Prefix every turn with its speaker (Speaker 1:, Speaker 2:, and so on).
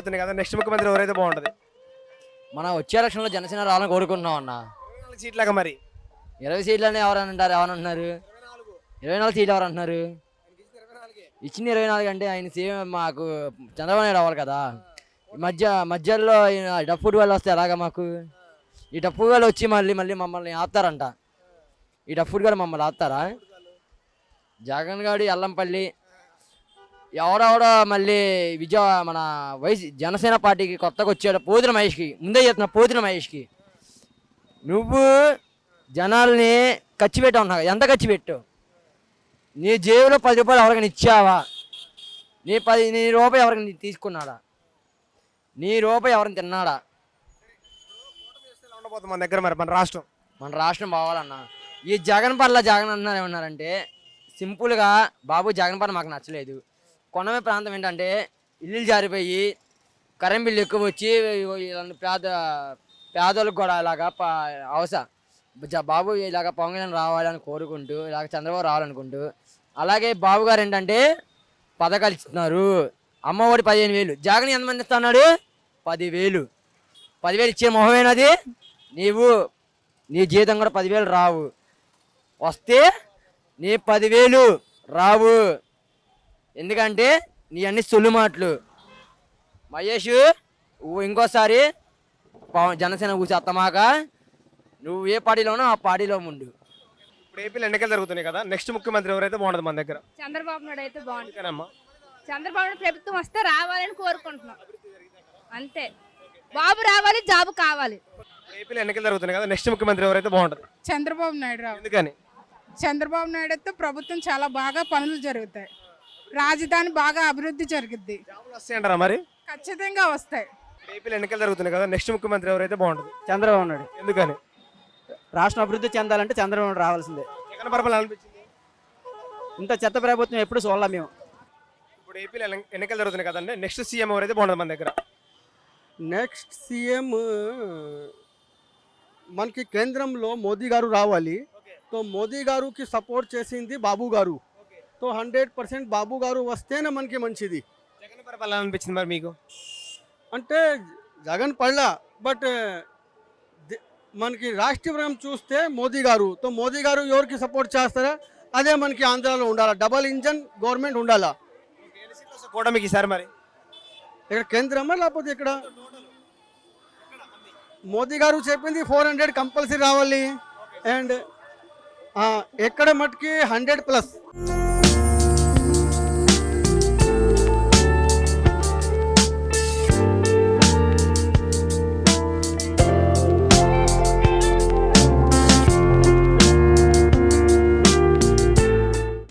Speaker 1: జరుగుతున్నాయి కదా, నెక్స్ట్ ముఖ్యమంత్రి ఎవరైతే బాగుంటుంది?
Speaker 2: మన వచ్చే ఎలక్షన్లో జనసేన రావాలని కోరుకుంటున్నాం అన్న.
Speaker 1: 24 సీట్లాగా మరి
Speaker 2: 20 సీట్లని ఎవరని అంటారు? ఎవరంటున్నారు? 24 సీట్లు ఎవరు అంటున్నారు? ఇచ్చిన 24 అంటే ఆయన సీఎం మాకు చంద్రబాబు నాయుడు అవ్వాలి కదా. మధ్యలో డప్పుడు వాళ్ళు వస్తే ఎలాగా మాకు? ఈ డప్పు వాళ్ళు వచ్చి మళ్ళీ మమ్మల్ని ఆపుతారంట. ఈ డప్పుడు వాళ్ళు మమ్మల్ని ఆపుతారా? జగన్ గాడి అల్లంపల్లి ఎవడెవడో మళ్ళీ మన జనసేన పార్టీకి కొత్తగా వచ్చాడు పోతిన మహేష్కి, ముందే చెప్తున్నా పోతిన మహేష్కి, నువ్వు జనాల్ని ఖర్చు పెట్టావు ఉన్నావు. ఎంత ఖర్చు పెట్టావు? నీ జేబులో 10 రూపాయలు ఎవరికైనా ఇచ్చావా? నీ రూపాయి ఎవరికైనా తీసుకున్నాడా? నీ రూపాయి ఎవరిని తిన్నాడా?
Speaker 1: ఉండబోతుంది మన దగ్గర మరి మన రాష్ట్రం
Speaker 2: బావాలన్నా. ఈ జగన్ అన్నారు ఏమన్నారంటే సింపుల్గా, బాబు జగన్ పట్ల మాకు నచ్చలేదు. కొనమే ప్రాంతం ఏంటంటే ఇల్లు జారిపోయి కరెంట్ బిల్లు ఎక్కువ వచ్చి పేదోళ్ళకి కూడా ఇలాగా బాబు ఇలాగ పవన్ కళ్యాణ్ రావాలని కోరుకుంటూ, ఇలాగ చంద్రబాబు రావాలనుకుంటూ, అలాగే బాబు గారు ఏంటంటే పథకాలు ఇస్తున్నారు. అమ్మఒడి 15,000, జగన్ ఎంతమంది ఇస్తున్నాడు? 10,000. 10,000 ఇచ్చే మొహమేనది? నీ జీతం కూడా 10,000 రావు. వస్తే నీ 10,000 రావు. ఎందుకంటే నీ అన్ని సొల్లు మాటలు. మహేష్ ఇంకోసారి జనసేన కూర్చి అత్తమాక, నువ్వు ఏ పార్టీలోనో ఆ పార్టీలో ఉండు.
Speaker 1: ఇప్పుడు ఏపీలో ఎన్నికలు జరుగుతున్నాయి కదా, నెక్స్ట్ ముఖ్యమంత్రి ఎవరైతే బాగుంటుంది మన దగ్గర?
Speaker 3: చంద్రబాబు నాయుడు అయితే బాగుంటుంది.
Speaker 1: చంద్రబాబు
Speaker 3: నాయుడు ప్రభుత్వం వస్తే రావాలని కోరుకుంటున్నాం అంతే. బాబు రావాలి, జాబ్ కావాలి.
Speaker 1: ఏపీలో ఎన్నికలు జరుగుతున్నాయి కదా, నెక్స్ట్ ముఖ్యమంత్రి ఎవరైతే బాగుంటుంది?
Speaker 4: చంద్రబాబు నాయుడు రావాలి.
Speaker 1: ఎందుకని?
Speaker 4: చంద్రబాబు నాయుడు అయితే ప్రభుత్వం చాలా బాగా పనులు జరుగుతాయి, రాజధాని బాగా అభివృద్ధి జరుగుద్ది.
Speaker 1: వస్తాయంటారా మరి?
Speaker 4: ఖచ్చితంగా వస్తాయి.
Speaker 1: ఏపీలో ఎన్నికలు జరుగుతున్నాయి కదా, నెక్స్ట్ ముఖ్యమంత్రి ఎవరైతే బాగుంటుంది?
Speaker 5: చంద్రబాబు నాయుడు.
Speaker 1: ఎందుకని?
Speaker 5: రాష్ట్రం అభివృద్ధి చెందాలంటే చంద్రబాబు నాయుడు రావాల్సిందే.
Speaker 1: జగన్ పరిపాలన అనిపించింది.
Speaker 5: ఇంత చెత్త ప్రభుత్వం ఎప్పుడు చూడాలి మేము.
Speaker 1: ఇప్పుడు ఏపీలో ఎన్నికలు జరుగుతున్నాయి కదండి, నెక్స్ట్ సీఎం ఎవరైతే బాగుంటుంది మన దగ్గర?
Speaker 6: నెక్స్ట్ సీఎం మనకి కేంద్రంలో మోదీ గారు రావాలి. తో మోదీ గారుకి సపోర్ట్ చేసింది బాబు గారు. తో 100% బాబు గారు వస్తేనే మనకి మంచిది.
Speaker 1: జగన్ పరిపాలన అనిపించింది మరి మీకు?
Speaker 6: అంటే జగన్ పడలా, బట్ మనకి రాష్ట్రీయం చూస్తే మోదీ గారు. తో మోదీ గారు ఎవరికి సపోర్ట్ చేస్తారా? అదే మనకి ఆంధ్రాలో ఉండాలా. డబల్ ఇంజన్ గవర్నమెంట్ ఉండాలా.
Speaker 1: కూటమికి ఈసారి మరి
Speaker 6: ఇక్కడ కేంద్రమా లేకపోతే ఇక్కడ? మోదీ గారు చెప్పింది 400 కంపల్సరీ రావాలి. అండ్ ఎక్కడ మటుకి 100+.